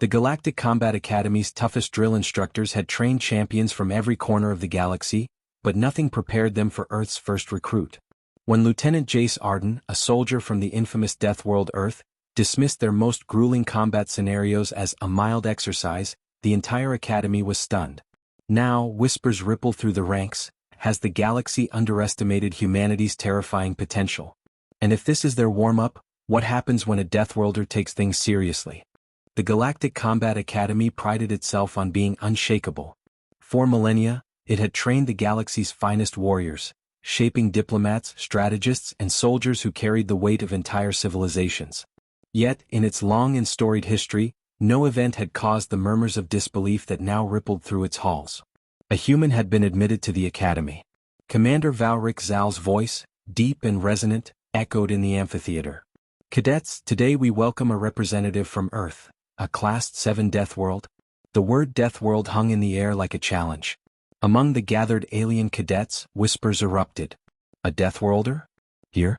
The Galactic Combat Academy's toughest drill instructors had trained champions from every corner of the galaxy, but nothing prepared them for Earth's first recruit. When Lieutenant Jace Arden, a soldier from the infamous Deathworld Earth, dismissed their most grueling combat scenarios as a mild exercise, the entire academy was stunned. Now, whispers ripple through the ranks. Has the galaxy underestimated humanity's terrifying potential? And if this is their warm-up, what happens when a Deathworlder takes things seriously? The Galactic Combat Academy prided itself on being unshakable. For millennia, it had trained the galaxy's finest warriors, shaping diplomats, strategists, and soldiers who carried the weight of entire civilizations. Yet, in its long and storied history, no event had caused the murmurs of disbelief that now rippled through its halls. A human had been admitted to the academy. Commander Valric Zal's voice, deep and resonant, echoed in the amphitheater. "Cadets, today we welcome a representative from Earth, a Class 7 Deathworld." The word Deathworld hung in the air like a challenge. Among the gathered alien cadets, whispers erupted. "A Deathworlder? Here?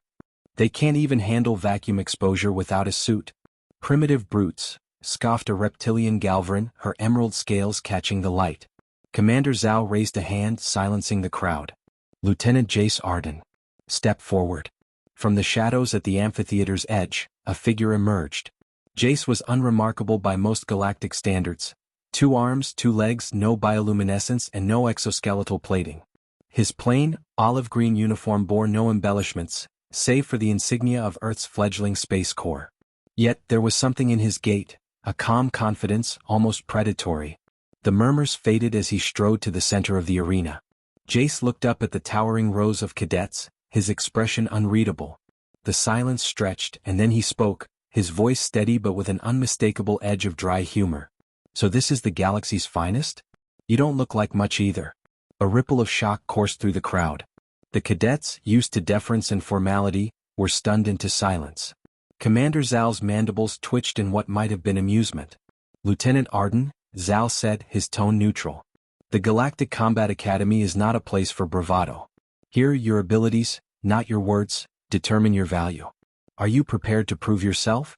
They can't even handle vacuum exposure without a suit. Primitive brutes," scoffed a reptilian Galvarin, her emerald scales catching the light. Commander Zal raised a hand, silencing the crowd. "Lieutenant Jace Arden. Step forward." From the shadows at the amphitheater's edge, a figure emerged. Jace was unremarkable by most galactic standards. 2 arms, 2 legs, no bioluminescence and no exoskeletal plating. His plain, olive-green uniform bore no embellishments, save for the insignia of Earth's fledgling Space Corps. Yet there was something in his gait, a calm confidence, almost predatory. The murmurs faded as he strode to the center of the arena. Jace looked up at the towering rows of cadets, his expression unreadable. The silence stretched, and then he spoke, his voice steady but with an unmistakable edge of dry humor. "So this is the galaxy's finest? You don't look like much either." A ripple of shock coursed through the crowd. The cadets, used to deference and formality, were stunned into silence. Commander Zal's mandibles twitched in what might have been amusement. "Lieutenant Arden," Zal said, his tone neutral. "The Galactic Combat Academy is not a place for bravado. Here your abilities, not your words, determine your value. Are you prepared to prove yourself?"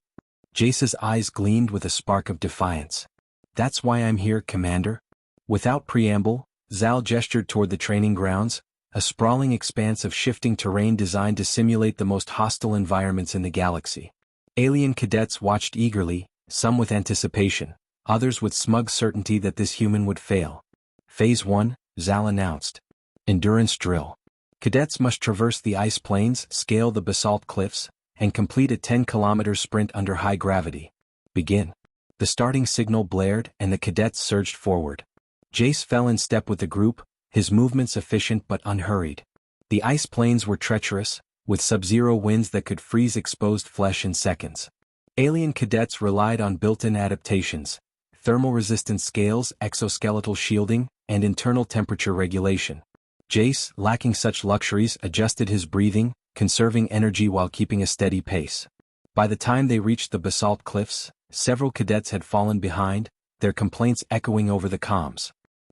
Jace's eyes gleamed with a spark of defiance. "That's why I'm here, Commander." Without preamble, Zal gestured toward the training grounds, a sprawling expanse of shifting terrain designed to simulate the most hostile environments in the galaxy. Alien cadets watched eagerly, some with anticipation, others with smug certainty that this human would fail. "Phase 1, Zal announced. Endurance drill. Cadets must traverse the ice plains, scale the basalt cliffs, and complete a 10-kilometer sprint under high gravity. Begin." The starting signal blared, and the cadets surged forward. Jace fell in step with the group, his movements efficient but unhurried. The ice plains were treacherous, with sub-zero winds that could freeze exposed flesh in seconds. Alien cadets relied on built-in adaptations, thermal-resistant scales, exoskeletal shielding, and internal temperature regulation. Jace, lacking such luxuries, adjusted his breathing, conserving energy while keeping a steady pace. By the time they reached the basalt cliffs, several cadets had fallen behind, their complaints echoing over the comms.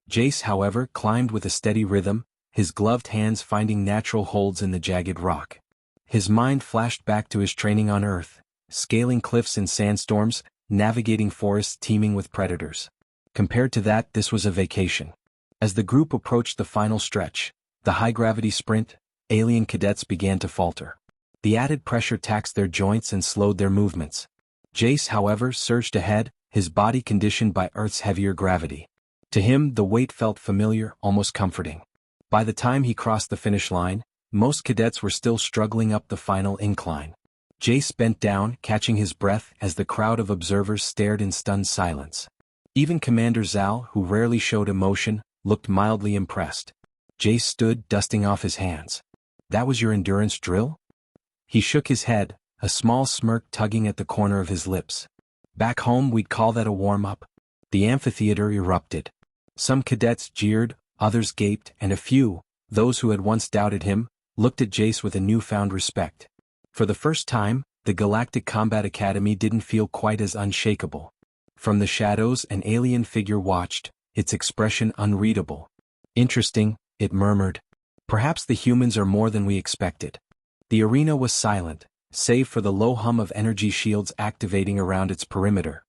Jace, however, climbed with a steady rhythm, his gloved hands finding natural holds in the jagged rock. His mind flashed back to his training on Earth, scaling cliffs in sandstorms, navigating forests teeming with predators. Compared to that, this was a vacation. As the group approached the final stretch, the high-gravity sprint, alien cadets began to falter. The added pressure taxed their joints and slowed their movements. Jace, however, surged ahead, his body conditioned by Earth's heavier gravity. To him, the weight felt familiar, almost comforting. By the time he crossed the finish line, most cadets were still struggling up the final incline. Jace bent down, catching his breath as the crowd of observers stared in stunned silence. Even Commander Zal, who rarely showed emotion, looked mildly impressed. Jace stood, dusting off his hands. "That was your endurance drill?" He shook his head, a small smirk tugging at the corner of his lips. "Back home we'd call that a warm-up." The amphitheater erupted. Some cadets jeered, others gaped, and a few, those who had once doubted him, looked at Jace with a newfound respect. For the first time, the Galactic Combat Academy didn't feel quite as unshakable. From the shadows, an alien figure watched, its expression unreadable. "Interesting," it murmured. "Perhaps the humans are more than we expected." The arena was silent, save for the low hum of energy shields activating around its perimeter.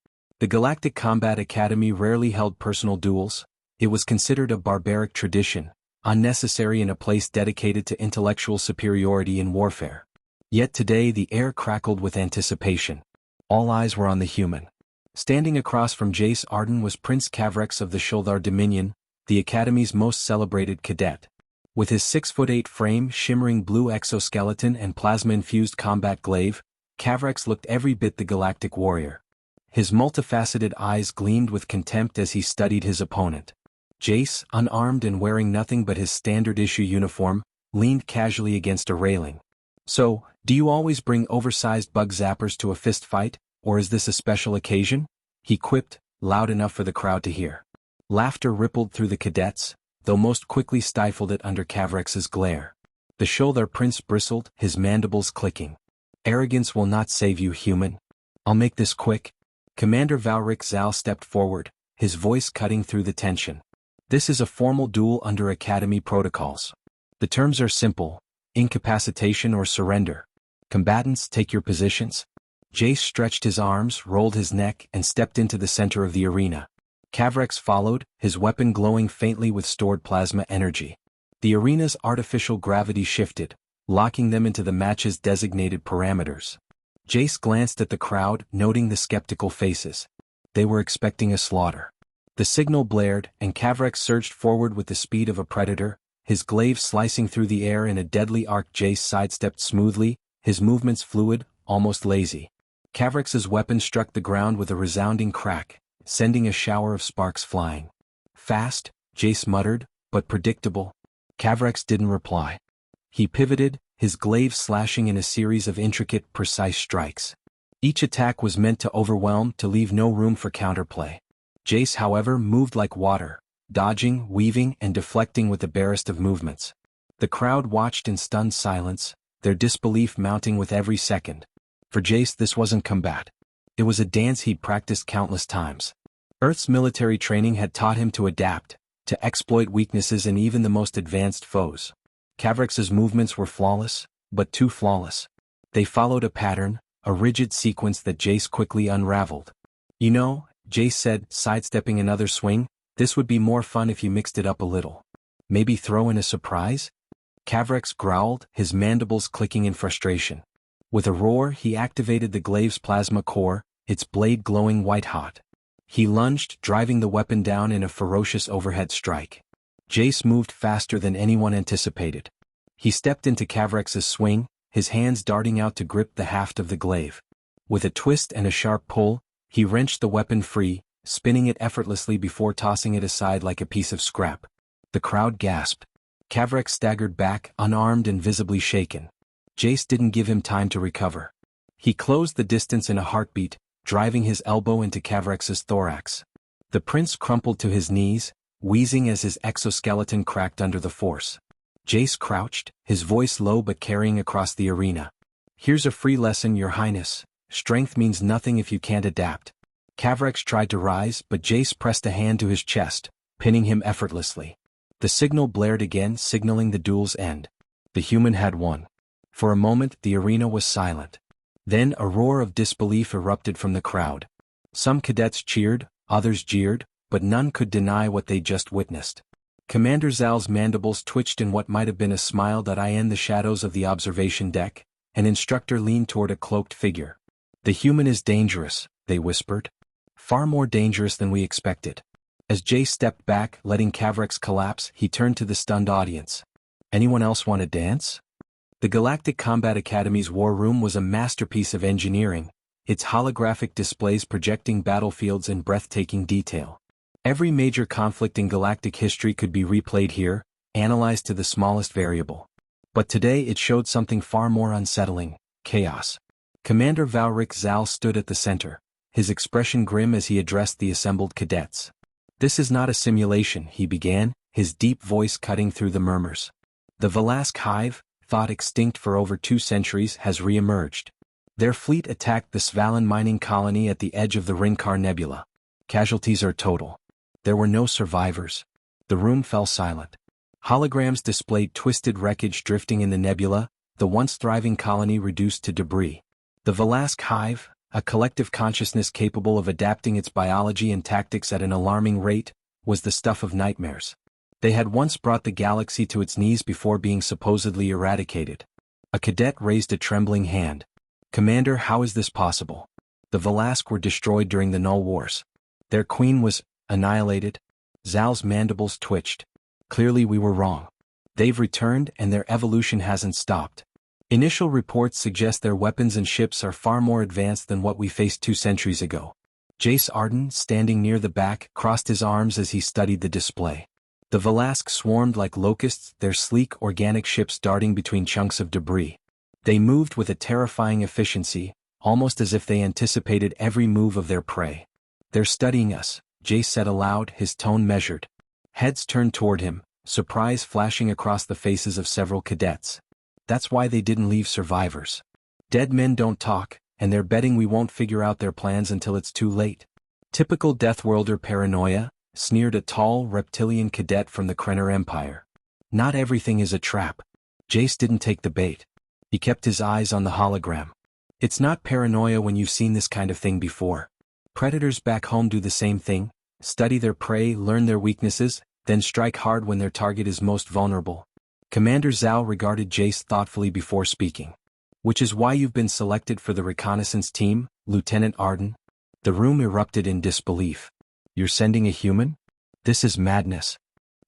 The Galactic Combat Academy rarely held personal duels. It was considered a barbaric tradition, unnecessary in a place dedicated to intellectual superiority in warfare. Yet today the air crackled with anticipation. All eyes were on the human. Standing across from Jace Arden was Prince Kavrex of the Shuldar Dominion, the Academy's most celebrated cadet. With his 6'8" frame, shimmering blue exoskeleton and plasma-infused combat glaive, Kavrex looked every bit the galactic warrior. His multifaceted eyes gleamed with contempt as he studied his opponent. Jace, unarmed and wearing nothing but his standard-issue uniform, leaned casually against a railing. "So, do you always bring oversized bug zappers to a fist fight, or is this a special occasion?" he quipped, loud enough for the crowd to hear. Laughter rippled through the cadets, though most quickly stifled it under Kavrex's glare. The Shuldar prince bristled, his mandibles clicking. "Arrogance will not save you, human. I'll make this quick." Commander Valric Zal stepped forward, his voice cutting through the tension. "This is a formal duel under Academy protocols. The terms are simple: incapacitation or surrender. Combatants, take your positions." Jace stretched his arms, rolled his neck, and stepped into the center of the arena. Kavrex followed, his weapon glowing faintly with stored plasma energy. The arena's artificial gravity shifted, locking them into the match's designated parameters. Jace glanced at the crowd, noting the skeptical faces. They were expecting a slaughter. The signal blared, and Kavrex surged forward with the speed of a predator, his glaive slicing through the air in a deadly arc. Jace sidestepped smoothly, his movements fluid, almost lazy. Kavrex's weapon struck the ground with a resounding crack, sending a shower of sparks flying. "Fast," Jace muttered, "but predictable." Kavrex didn't reply. He pivoted, his glaive slashing in a series of intricate, precise strikes. Each attack was meant to overwhelm, to leave no room for counterplay. Jace, however, moved like water, dodging, weaving, and deflecting with the barest of movements. The crowd watched in stunned silence, their disbelief mounting with every second. For Jace, this wasn't combat. It was a dance he'd practiced countless times. Earth's military training had taught him to adapt, to exploit weaknesses in even the most advanced foes. Kavrex's movements were flawless, but too flawless. They followed a pattern, a rigid sequence that Jace quickly unraveled. "You know," Jace said, sidestepping another swing, "this would be more fun if you mixed it up a little. Maybe throw in a surprise?" Kavrex growled, his mandibles clicking in frustration. With a roar, he activated the glaive's plasma core, its blade glowing white-hot. He lunged, driving the weapon down in a ferocious overhead strike. Jace moved faster than anyone anticipated. He stepped into Kavrex's swing, his hands darting out to grip the haft of the glaive. With a twist and a sharp pull, he wrenched the weapon free, spinning it effortlessly before tossing it aside like a piece of scrap. The crowd gasped. Kavrex staggered back, unarmed and visibly shaken. Jace didn't give him time to recover. He closed the distance in a heartbeat, driving his elbow into Kavrex's thorax. The prince crumpled to his knees, wheezing as his exoskeleton cracked under the force. Jace crouched, his voice low but carrying across the arena. "Here's a free lesson, Your Highness. Strength means nothing if you can't adapt." Kavrex tried to rise, but Jace pressed a hand to his chest, pinning him effortlessly. The signal blared again, signaling the duel's end. The human had won. For a moment, the arena was silent. Then a roar of disbelief erupted from the crowd. Some cadets cheered, others jeered, but none could deny what they just witnessed. Commander Zal's mandibles twitched in what might have been a smile. In the shadows of the observation deck, an instructor leaned toward a cloaked figure. "The human is dangerous," they whispered. "Far more dangerous than we expected." As Jace stepped back, letting Kavrex collapse, he turned to the stunned audience. "Anyone else want to dance?" The Galactic Combat Academy's war room was a masterpiece of engineering, its holographic displays projecting battlefields in breathtaking detail. Every major conflict in galactic history could be replayed here, analyzed to the smallest variable. But today it showed something far more unsettling: chaos. Commander Valric Zal stood at the center, his expression grim as he addressed the assembled cadets. "This is not a simulation," he began, his deep voice cutting through the murmurs. "The Velasque hive, thought extinct for over 2 centuries, has re-emerged. Their fleet attacked the Svalin mining colony at the edge of the Rinkar Nebula. Casualties are total. There were no survivors." The room fell silent. Holograms displayed twisted wreckage drifting in the nebula, the once thriving colony reduced to debris. "The Velasque hive," a collective consciousness capable of adapting its biology and tactics at an alarming rate, was the stuff of nightmares. They had once brought the galaxy to its knees before being supposedly eradicated. A cadet raised a trembling hand. "Commander, how is this possible? The Velasque were destroyed during the Null Wars. Their queen was annihilated." Zal's mandibles twitched. "Clearly we were wrong. They've returned and their evolution hasn't stopped. Initial reports suggest their weapons and ships are far more advanced than what we faced 2 centuries ago." Jace Arden, standing near the back, crossed his arms as he studied the display. The Velasque swarmed like locusts, their sleek organic ships darting between chunks of debris. They moved with a terrifying efficiency, almost as if they anticipated every move of their prey. "They're studying us," Jace said aloud, his tone measured. Heads turned toward him, surprise flashing across the faces of several cadets. "That's why they didn't leave survivors. Dead men don't talk, and they're betting we won't figure out their plans until it's too late." "Typical Deathworlder paranoia," sneered a tall, reptilian cadet from the Krenner Empire. "Not everything is a trap." Jace didn't take the bait. He kept his eyes on the hologram. "It's not paranoia when you've seen this kind of thing before. Predators back home do the same thing, study their prey, learn their weaknesses, then strike hard when their target is most vulnerable." Commander Zal regarded Jace thoughtfully before speaking. "Which is why you've been selected for the reconnaissance team, Lieutenant Arden?" The room erupted in disbelief. "You're sending a human? This is madness."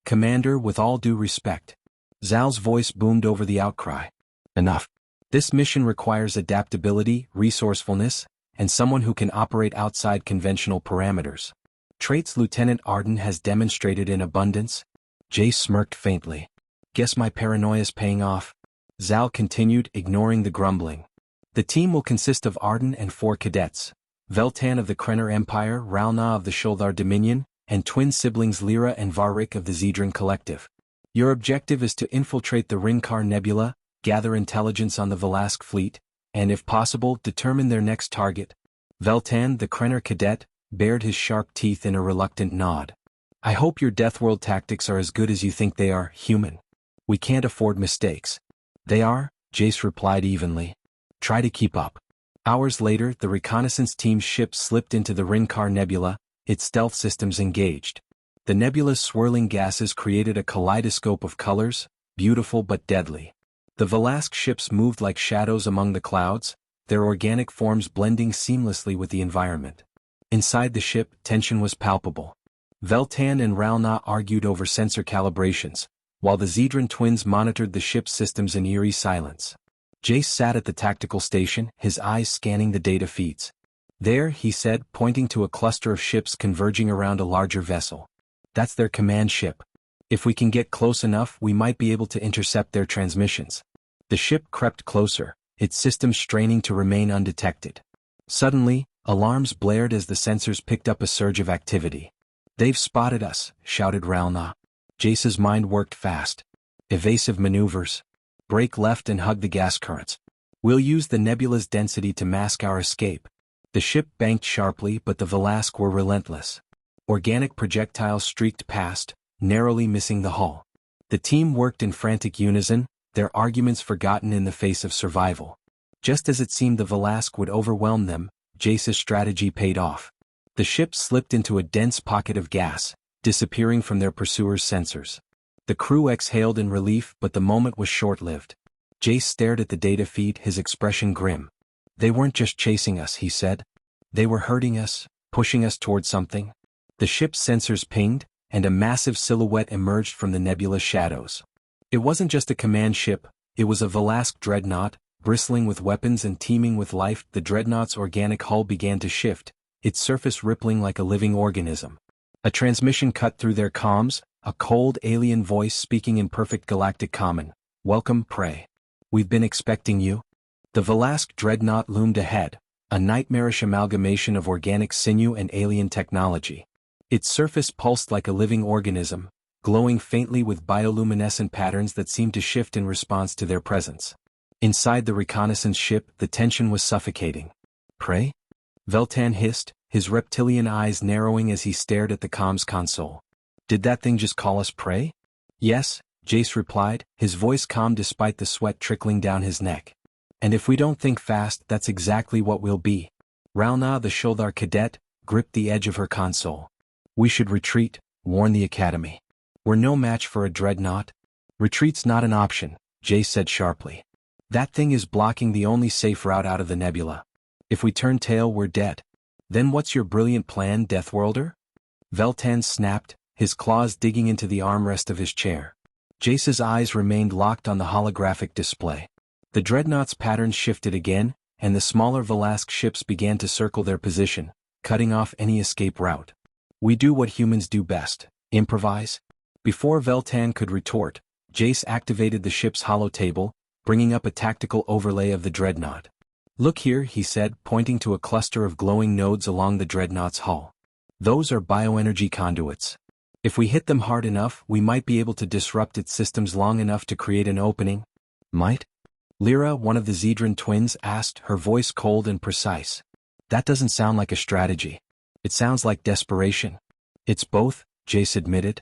"Commander, with all due respect." Zal's voice boomed over the outcry. "Enough. This mission requires adaptability, resourcefulness, and someone who can operate outside conventional parameters. Traits Lieutenant Arden has demonstrated in abundance." Jace smirked faintly. "Guess my paranoia's paying off." Zal continued, ignoring the grumbling. "The team will consist of Arden and 4 cadets. Veltan of the Krenner Empire, Ralna of the Sholdar Dominion, and twin siblings Lyra and Varric of the Zedran Collective. Your objective is to infiltrate the Rinkar Nebula, gather intelligence on the Velasque fleet, and if possible, determine their next target." Veltan, the Krenner cadet, bared his sharp teeth in a reluctant nod. "I hope your Deathworld tactics are as good as you think they are, human. We can't afford mistakes." "They are," Jace replied evenly. "Try to keep up." Hours later, the reconnaissance team's ship slipped into the Rinkar Nebula, its stealth systems engaged. The nebula's swirling gases created a kaleidoscope of colors, beautiful but deadly. The Velasque ships moved like shadows among the clouds, their organic forms blending seamlessly with the environment. Inside the ship, tension was palpable. Veltan and Ralna argued over sensor calibrations, while the Zedran twins monitored the ship's systems in eerie silence. Jace sat at the tactical station, his eyes scanning the data feeds. "There," he said, pointing to a cluster of ships converging around a larger vessel. "That's their command ship. If we can get close enough, we might be able to intercept their transmissions." The ship crept closer, its systems straining to remain undetected. Suddenly, alarms blared as the sensors picked up a surge of activity. "They've spotted us," shouted Ralna. Jace's mind worked fast. "Evasive maneuvers. Break left and hug the gas currents. We'll use the nebula's density to mask our escape." The ship banked sharply, but the Velasque were relentless. Organic projectiles streaked past, narrowly missing the hull. The team worked in frantic unison, their arguments forgotten in the face of survival. Just as it seemed the Velasque would overwhelm them, Jace's strategy paid off. The ship slipped into a dense pocket of gas, disappearing from their pursuers' sensors. The crew exhaled in relief, but the moment was short-lived. Jace stared at the data feed, his expression grim. "They weren't just chasing us," he said. "They were hurting us, pushing us toward something." The ship's sensors pinged, and a massive silhouette emerged from the nebula's shadows. It wasn't just a command ship, it was a Velasque dreadnought, bristling with weapons and teeming with life. The dreadnought's organic hull began to shift, its surface rippling like a living organism. A transmission cut through their comms, a cold alien voice speaking in perfect galactic common. "Welcome, Prey. We've been expecting you." The Velasque dreadnought loomed ahead, a nightmarish amalgamation of organic sinew and alien technology. Its surface pulsed like a living organism, glowing faintly with bioluminescent patterns that seemed to shift in response to their presence. Inside the reconnaissance ship, the tension was suffocating. "Prey?" Veltan hissed, his reptilian eyes narrowing as he stared at the comms console. "Did that thing just call us prey?" "Yes," Jace replied, his voice calm despite the sweat trickling down his neck. "And if we don't think fast, that's exactly what we'll be." Ralna, the Sholdar cadet, gripped the edge of her console. We should retreat, warned the Academy. We're no match for a dreadnought. Retreat's not an option, Jace said sharply. That thing is blocking the only safe route out of the nebula. If we turn tail, we're dead. Then what's your brilliant plan, Deathworlder? Veltan snapped, his claws digging into the armrest of his chair. Jace's eyes remained locked on the holographic display. The dreadnought's patterns shifted again, and the smaller Velasque ships began to circle their position, cutting off any escape route. We do what humans do best, improvise. Before Veltan could retort, Jace activated the ship's holotable, bringing up a tactical overlay of the dreadnought. Look here, he said, pointing to a cluster of glowing nodes along the dreadnought's hull. Those are bioenergy conduits. If we hit them hard enough, we might be able to disrupt its systems long enough to create an opening. Might? Lyra, one of the Zedran twins, asked, her voice cold and precise. That doesn't sound like a strategy. It sounds like desperation. It's both, Jace admitted.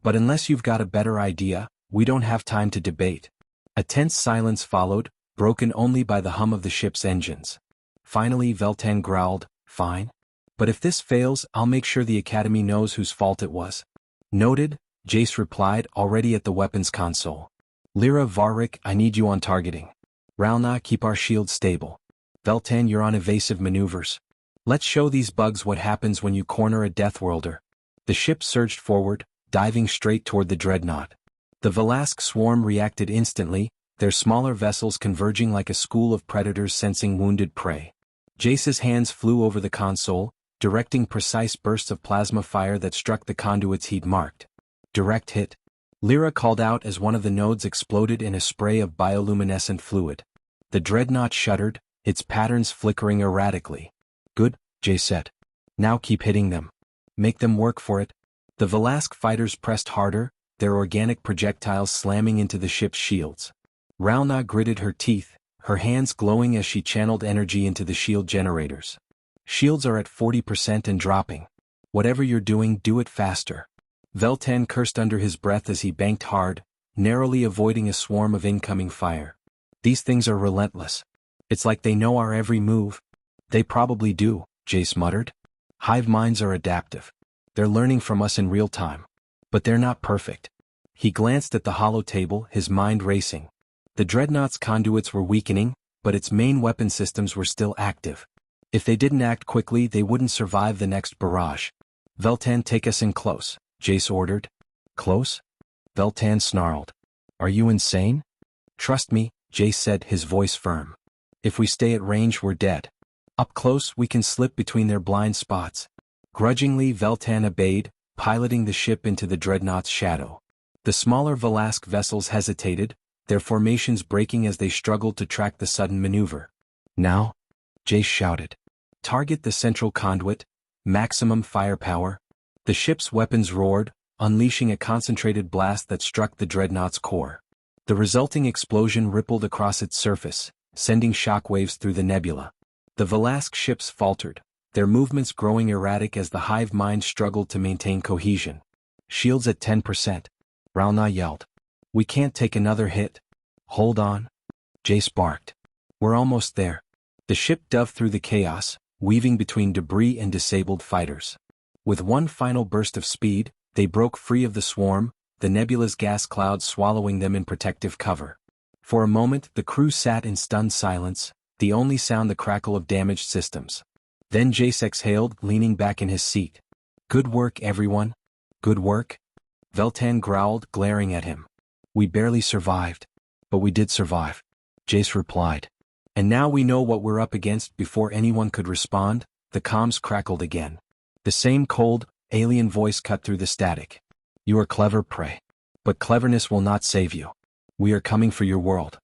But unless you've got a better idea, we don't have time to debate. A tense silence followed, broken only by the hum of the ship's engines. Finally Veltan growled, fine. But if this fails, I'll make sure the Academy knows whose fault it was. Noted, Jace replied, already at the weapons console. Lyra, Varric, I need you on targeting. Ralna, keep our shield stable. Veltan, you're on evasive maneuvers. Let's show these bugs what happens when you corner a Deathworlder. The ship surged forward, diving straight toward the dreadnought. The Velasque swarm reacted instantly, their smaller vessels converging like a school of predators sensing wounded prey. Jace's hands flew over the console, directing precise bursts of plasma fire that struck the conduits he'd marked. Direct hit. Lyra called out as one of the nodes exploded in a spray of bioluminescent fluid. The dreadnought shuddered, its patterns flickering erratically. Good, Jace said. Now keep hitting them. Make them work for it. The Velasque fighters pressed harder, their organic projectiles slamming into the ship's shields. Ralna gritted her teeth, her hands glowing as she channeled energy into the shield generators. Shields are at 40% and dropping. Whatever you're doing, do it faster. Veltan cursed under his breath as he banked hard, narrowly avoiding a swarm of incoming fire. These things are relentless. It's like they know our every move. They probably do, Jace muttered. Hive minds are adaptive. They're learning from us in real time. But they're not perfect. He glanced at the holotable, his mind racing. The dreadnought's conduits were weakening, but its main weapon systems were still active. If they didn't act quickly, they wouldn't survive the next barrage. Veltan, take us in close, Jace ordered. Close? Veltan snarled. Are you insane? Trust me, Jace said, his voice firm. If we stay at range, we're dead. Up close, we can slip between their blind spots. Grudgingly, Veltan obeyed, piloting the ship into the dreadnought's shadow. The smaller Velasque vessels hesitated, their formations breaking as they struggled to track the sudden maneuver. Now? Jace shouted. Target the central conduit, maximum firepower. The ship's weapons roared, unleashing a concentrated blast that struck the dreadnought's core. The resulting explosion rippled across its surface, sending shockwaves through the nebula. The Velasque ships faltered, their movements growing erratic as the hive mind struggled to maintain cohesion. Shields at 10%. Ralna yelled. We can't take another hit. Hold on. Jace barked. We're almost there. The ship dove through the chaos, weaving between debris and disabled fighters. With one final burst of speed, they broke free of the swarm, the nebula's gas cloud swallowing them in protective cover. For a moment, the crew sat in stunned silence, the only sound the crackle of damaged systems. Then Jace exhaled, leaning back in his seat. Good work, everyone. Good work. Veltan growled, glaring at him. We barely survived. But we did survive. Jace replied. And now we know what we're up against. Before anyone could respond, the comms crackled again. The same cold, alien voice cut through the static. You are clever, Prey. But cleverness will not save you. We are coming for your world.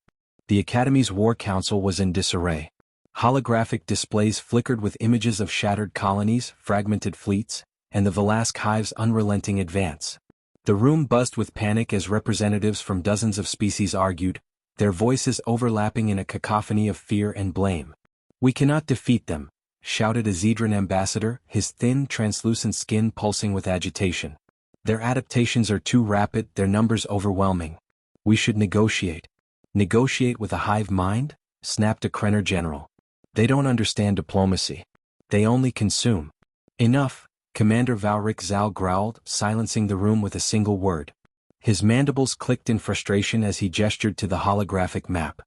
The Academy's War Council was in disarray. Holographic displays flickered with images of shattered colonies, fragmented fleets, and the Velasque hive's unrelenting advance. The room buzzed with panic as representatives from dozens of species argued, their voices overlapping in a cacophony of fear and blame. We cannot defeat them, shouted a Zedran ambassador, his thin, translucent skin pulsing with agitation. Their adaptations are too rapid, their numbers overwhelming. We should negotiate. Negotiate with a hive mind? Snapped a Krenner general. They don't understand diplomacy. They only consume. Enough, Commander Valric Zal growled, silencing the room with a single word. His mandibles clicked in frustration as he gestured to the holographic map.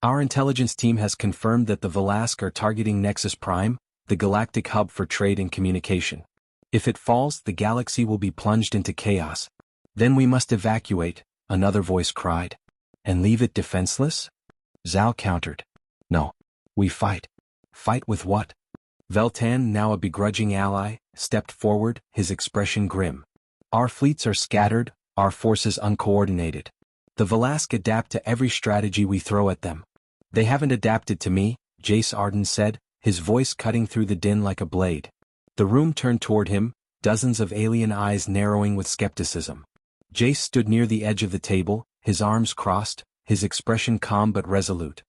Our intelligence team has confirmed that the Velasque are targeting Nexus Prime, the galactic hub for trade and communication. If it falls, the galaxy will be plunged into chaos. Then we must evacuate, another voice cried. And leave it defenseless? Zal countered. No. We fight. Fight with what? Veltan, now a begrudging ally, stepped forward, his expression grim. Our fleets are scattered, our forces uncoordinated. The Velasque adapt to every strategy we throw at them. They haven't adapted to me, Jace Arden said, his voice cutting through the din like a blade. The room turned toward him, dozens of alien eyes narrowing with skepticism. Jace stood near the edge of the table, his arms crossed, his expression calm but resolute.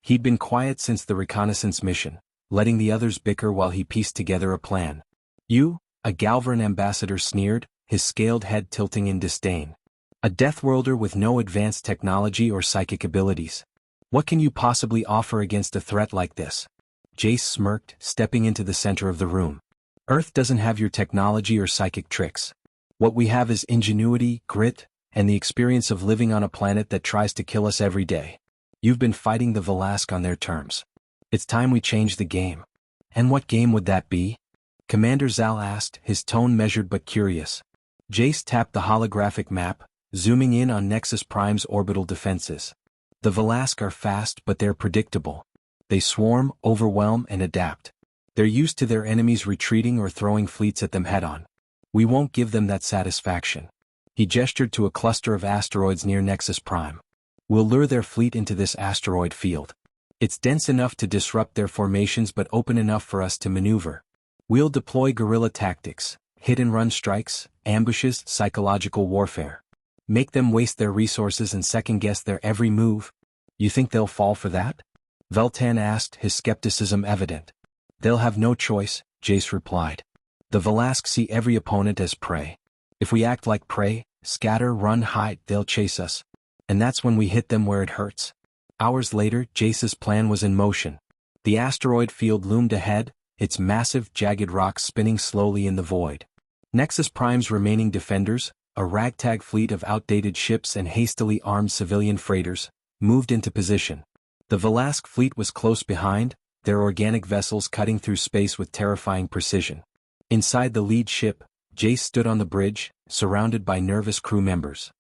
He'd been quiet since the reconnaissance mission, letting the others bicker while he pieced together a plan. You, a Galvaran ambassador sneered, his scaled head tilting in disdain. A Deathworlder with no advanced technology or psychic abilities. What can you possibly offer against a threat like this? Jace smirked, stepping into the center of the room. Earth doesn't have your technology or psychic tricks. What we have is ingenuity, grit, and the experience of living on a planet that tries to kill us every day. You've been fighting the Velasque on their terms. It's time we change the game. And what game would that be? Commander Zal asked, his tone measured but curious. Jace tapped the holographic map, zooming in on Nexus Prime's orbital defenses. The Velasque are fast but they're predictable. They swarm, overwhelm, and adapt. They're used to their enemies retreating or throwing fleets at them head-on. We won't give them that satisfaction. He gestured to a cluster of asteroids near Nexus Prime. We'll lure their fleet into this asteroid field. It's dense enough to disrupt their formations but open enough for us to maneuver. We'll deploy guerrilla tactics, hit-and-run strikes, ambushes, psychological warfare. Make them waste their resources and second-guess their every move. You think they'll fall for that? Veltan asked, his skepticism evident. They'll have no choice, Jace replied. The Velasque see every opponent as prey. If we act like prey, scatter, run, hide, they'll chase us. And that's when we hit them where it hurts. Hours later, Jace's plan was in motion. The asteroid field loomed ahead, its massive, jagged rocks spinning slowly in the void. Nexus Prime's remaining defenders, a ragtag fleet of outdated ships and hastily armed civilian freighters, moved into position. The Velasque fleet was close behind, their organic vessels cutting through space with terrifying precision. Inside the lead ship, Jace stood on the bridge, surrounded by nervous crew members.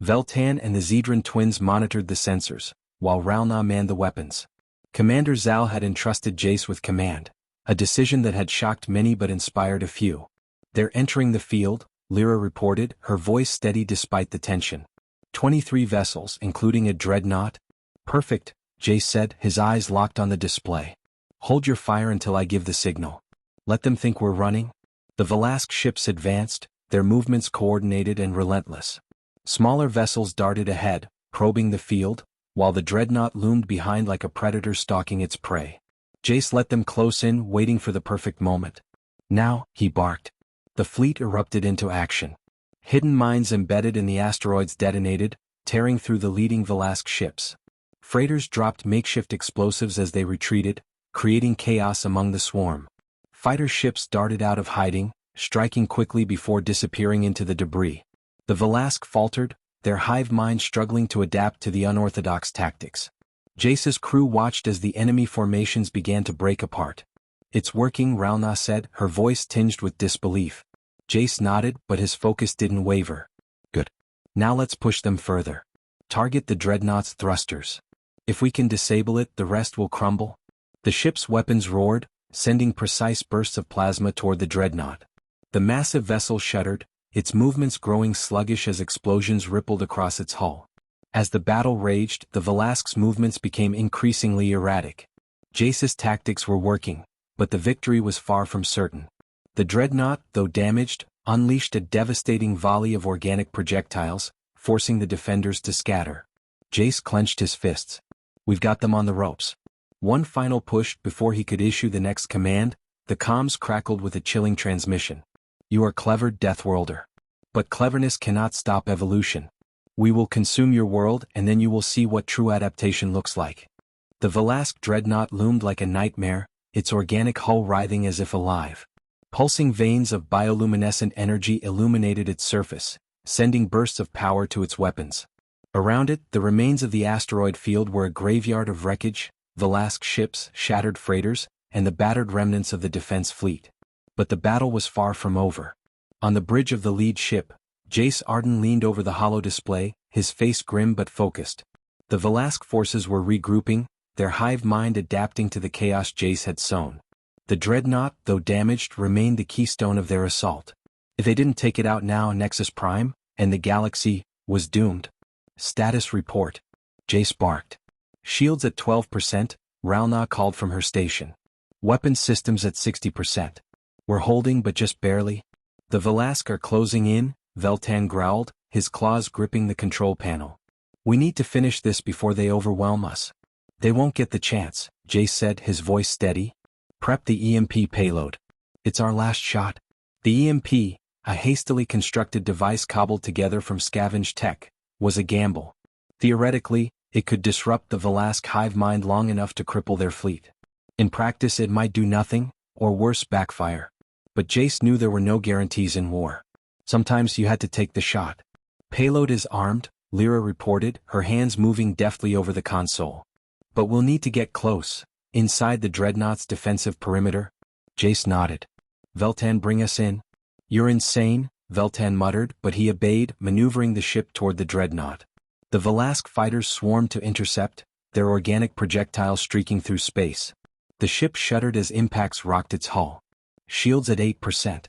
Veltan and the Zedran twins monitored the sensors, while Ralna manned the weapons. Commander Zal had entrusted Jace with command, a decision that had shocked many but inspired a few. They're entering the field, Lyra reported, her voice steady despite the tension. 23 vessels, including a dreadnought. Perfect, Jace said, his eyes locked on the display. Hold your fire until I give the signal. Let them think we're running. The Velasque ships advanced, their movements coordinated and relentless. Smaller vessels darted ahead, probing the field, while the dreadnought loomed behind like a predator stalking its prey. Jace let them close in, waiting for the perfect moment. Now, he barked. The fleet erupted into action. Hidden mines embedded in the asteroids detonated, tearing through the leading Velasque ships. Freighters dropped makeshift explosives as they retreated, creating chaos among the swarm. Fighter ships darted out of hiding, striking quickly before disappearing into the debris. The Velasque faltered, their hive mind struggling to adapt to the unorthodox tactics. Jace's crew watched as the enemy formations began to break apart. It's working, Ralna said, her voice tinged with disbelief. Jace nodded, but his focus didn't waver. Good. Now let's push them further. Target the dreadnought's thrusters. If we can disable it, the rest will crumble. The ship's weapons roared, sending precise bursts of plasma toward the dreadnought. The massive vessel shuddered, its movements growing sluggish as explosions rippled across its hull. As the battle raged, the Velasque's movements became increasingly erratic. Jace's tactics were working, but the victory was far from certain. The dreadnought, though damaged, unleashed a devastating volley of organic projectiles, forcing the defenders to scatter. Jace clenched his fists. We've got them on the ropes. One final push before he could issue the next command, the comms crackled with a chilling transmission. You are clever, Deathworlder. But cleverness cannot stop evolution. We will consume your world and then you will see what true adaptation looks like. The Velasque dreadnought loomed like a nightmare, its organic hull writhing as if alive. Pulsing veins of bioluminescent energy illuminated its surface, sending bursts of power to its weapons. Around it, the remains of the asteroid field were a graveyard of wreckage, Velasque ships, shattered freighters, and the battered remnants of the defense fleet. But the battle was far from over. On the bridge of the lead ship, Jace Arden leaned over the holo display, his face grim but focused. The Velasque forces were regrouping, their hive mind adapting to the chaos Jace had sown. The dreadnought, though damaged, remained the keystone of their assault. If they didn't take it out now, Nexus Prime, and the galaxy, was doomed. Status report. Jace barked. Shields at 12%, Ralna called from her station. Weapons systems at 60%. We're holding but just barely. The Velasque are closing in, Veltan growled, his claws gripping the control panel. We need to finish this before they overwhelm us. They won't get the chance, Jace said, his voice steady. Prep the EMP payload. It's our last shot. The EMP, a hastily constructed device cobbled together from scavenged tech, was a gamble. Theoretically, it could disrupt the Velasque hive mind long enough to cripple their fleet. In practice it might do nothing, or worse, backfire. But Jace knew there were no guarantees in war. Sometimes you had to take the shot. Payload is armed, Lyra reported, her hands moving deftly over the console. But we'll need to get close, inside the dreadnought's defensive perimeter. Jace nodded. Veltan, bring us in. You're insane, Veltan muttered, but he obeyed, maneuvering the ship toward the dreadnought. The Velasque fighters swarmed to intercept, their organic projectiles streaking through space. The ship shuddered as impacts rocked its hull. Shields at 8%.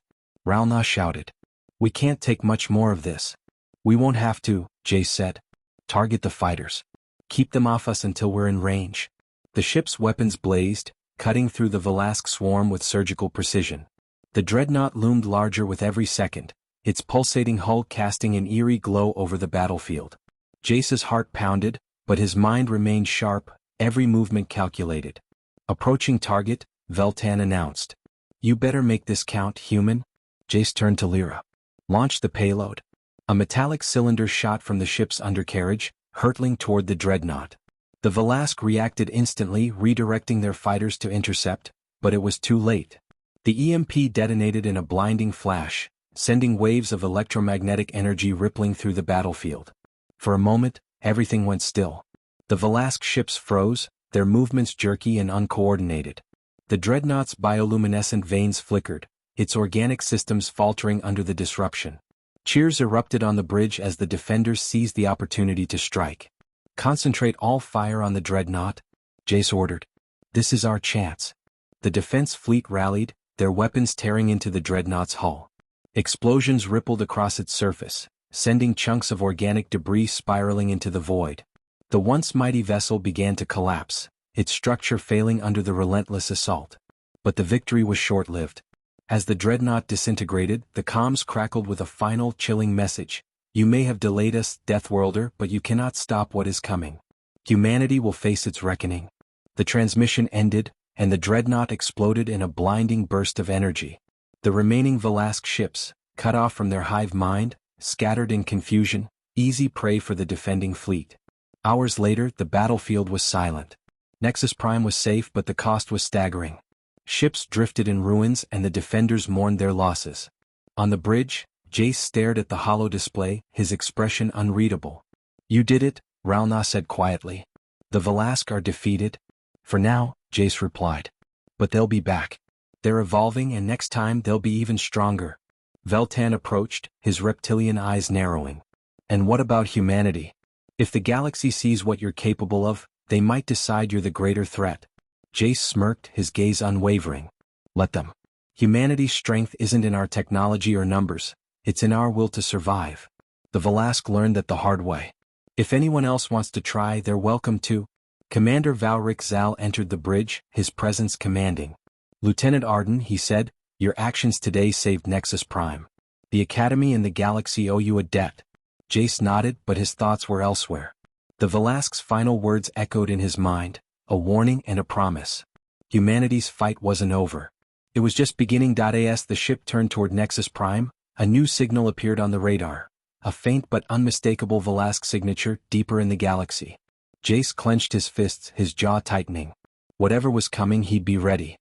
Ralna shouted. We can't take much more of this. We won't have to, Jace said. Target the fighters. Keep them off us until we're in range. The ship's weapons blazed, cutting through the Velasque swarm with surgical precision. The dreadnought loomed larger with every second, its pulsating hull casting an eerie glow over the battlefield. Jace's heart pounded, but his mind remained sharp, every movement calculated. Approaching target, Veltan announced. You better make this count, human. Jace turned to Lyra. Launch the payload. A metallic cylinder shot from the ship's undercarriage, hurtling toward the dreadnought. The Velasque reacted instantly, redirecting their fighters to intercept, but it was too late. The EMP detonated in a blinding flash, sending waves of electromagnetic energy rippling through the battlefield. For a moment, everything went still. The Velasque ships froze, their movements jerky and uncoordinated. The dreadnought's bioluminescent veins flickered, its organic systems faltering under the disruption. Cheers erupted on the bridge as the defenders seized the opportunity to strike. Concentrate all fire on the dreadnought, Jace ordered. This is our chance. The defense fleet rallied, their weapons tearing into the dreadnought's hull. Explosions rippled across its surface, sending chunks of organic debris spiraling into the void. The once mighty vessel began to collapse, its structure failing under the relentless assault. But the victory was short-lived. As the dreadnought disintegrated, the comms crackled with a final chilling message. You may have delayed us, Deathworlder, but you cannot stop what is coming. Humanity will face its reckoning. The transmission ended, and the dreadnought exploded in a blinding burst of energy. The remaining Velasque ships, cut off from their hive mind, scattered in confusion, easy prey for the defending fleet. Hours later, the battlefield was silent. Nexus Prime was safe, but the cost was staggering. Ships drifted in ruins and the defenders mourned their losses. On the bridge, Jace stared at the holo display, his expression unreadable. You did it, Ralna said quietly. The Velasque are defeated. For now, Jace replied. But they'll be back. They're evolving and next time they'll be even stronger. Veltan approached, his reptilian eyes narrowing. And what about humanity? If the galaxy sees what you're capable of, they might decide you're the greater threat. Jace smirked, his gaze unwavering. Let them. Humanity's strength isn't in our technology or numbers, it's in our will to survive. The Velasque learned that the hard way. If anyone else wants to try, they're welcome to. Commander Valric Zal entered the bridge, his presence commanding. Lieutenant Arden, he said, your actions today saved Nexus Prime. The Academy and the galaxy owe you a debt. Jace nodded, but his thoughts were elsewhere. The Velasque's final words echoed in his mind, a warning and a promise. Humanity's fight wasn't over. It was just beginning. As the ship turned toward Nexus Prime, a new signal appeared on the radar, a faint but unmistakable Velasque signature deeper in the galaxy. Jace clenched his fists, his jaw tightening. Whatever was coming, he'd be ready.